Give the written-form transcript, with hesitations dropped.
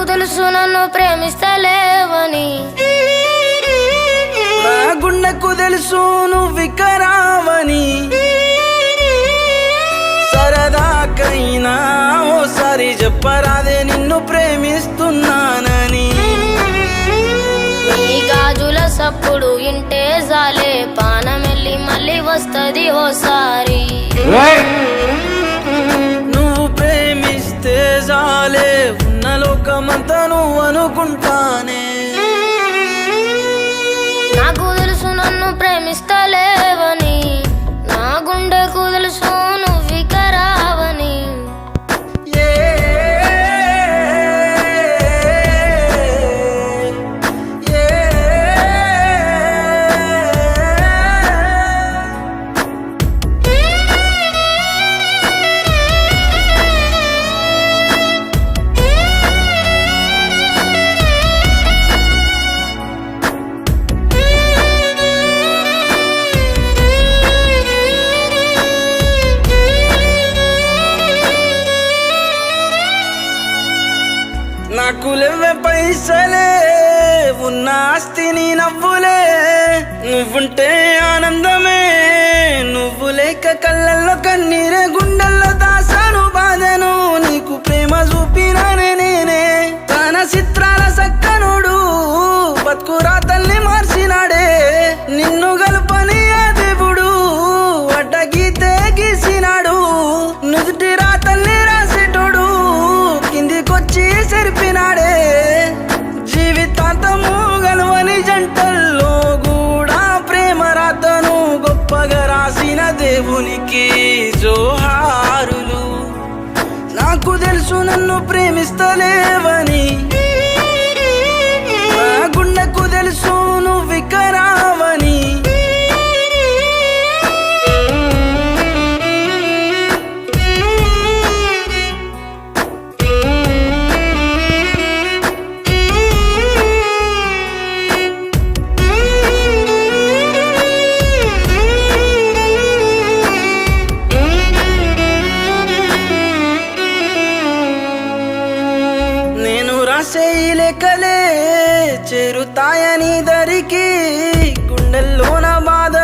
తెలుసు నన్ను ప్రేమిస్తలేవని, నా గుండెకు తెలుసు నువ్వికరావని, సరదాకైనా ఓసారి చెప్పరాదే నిన్ను ప్రేమిస్తున్నానని. నీ గాజుల సప్పుడు ఇంటే జాలే పానమెల్లి మళ్ళీ వస్తది ఓసారి. నువ్వు ప్రేమిస్తే జాలే ఉన్న లోకమంతా నువ్వు అనుకుంటానే. నాకు తెలుసు నన్ను ప్రేమిస్తలేవని, నా గుండెకు తెలుసు నువ్వికరావని. నాకు లేవే పైసలే ఉన్న ఆస్తిని నవ్వులే, నువ్వుంటే ఆనందమే, నువ్వు లేక కళ్ళల్లో కన్నీరే, గుండెల్లో దాసాను బాధను, నీకు ప్రేమ చూపినానే నేనే. తన చిత్రాల సక్కనుడు బతుకురా తల్లి మార్చినాడే, నిన్ను గలుపని ఆ దేవుడు అడ్డగీతే గీసినాడు. నుదుటి రా తల్లి రాసేటోడు కిందికొచ్చి చెరిపినాడే. జీవితాంతము గలవని జంటల్లో కూడా ప్రేమ రాతను గొప్పగా రాసిన దేవునికి జోహారులు. నాకు తెలుసు నన్ను ప్రేమిస్తలేవని, నా గుండెకు తెలుసు నువ్వికరావని. రాసే లేఖలే చేరుతాయని దరికి, గుండెల్లో నా బాధ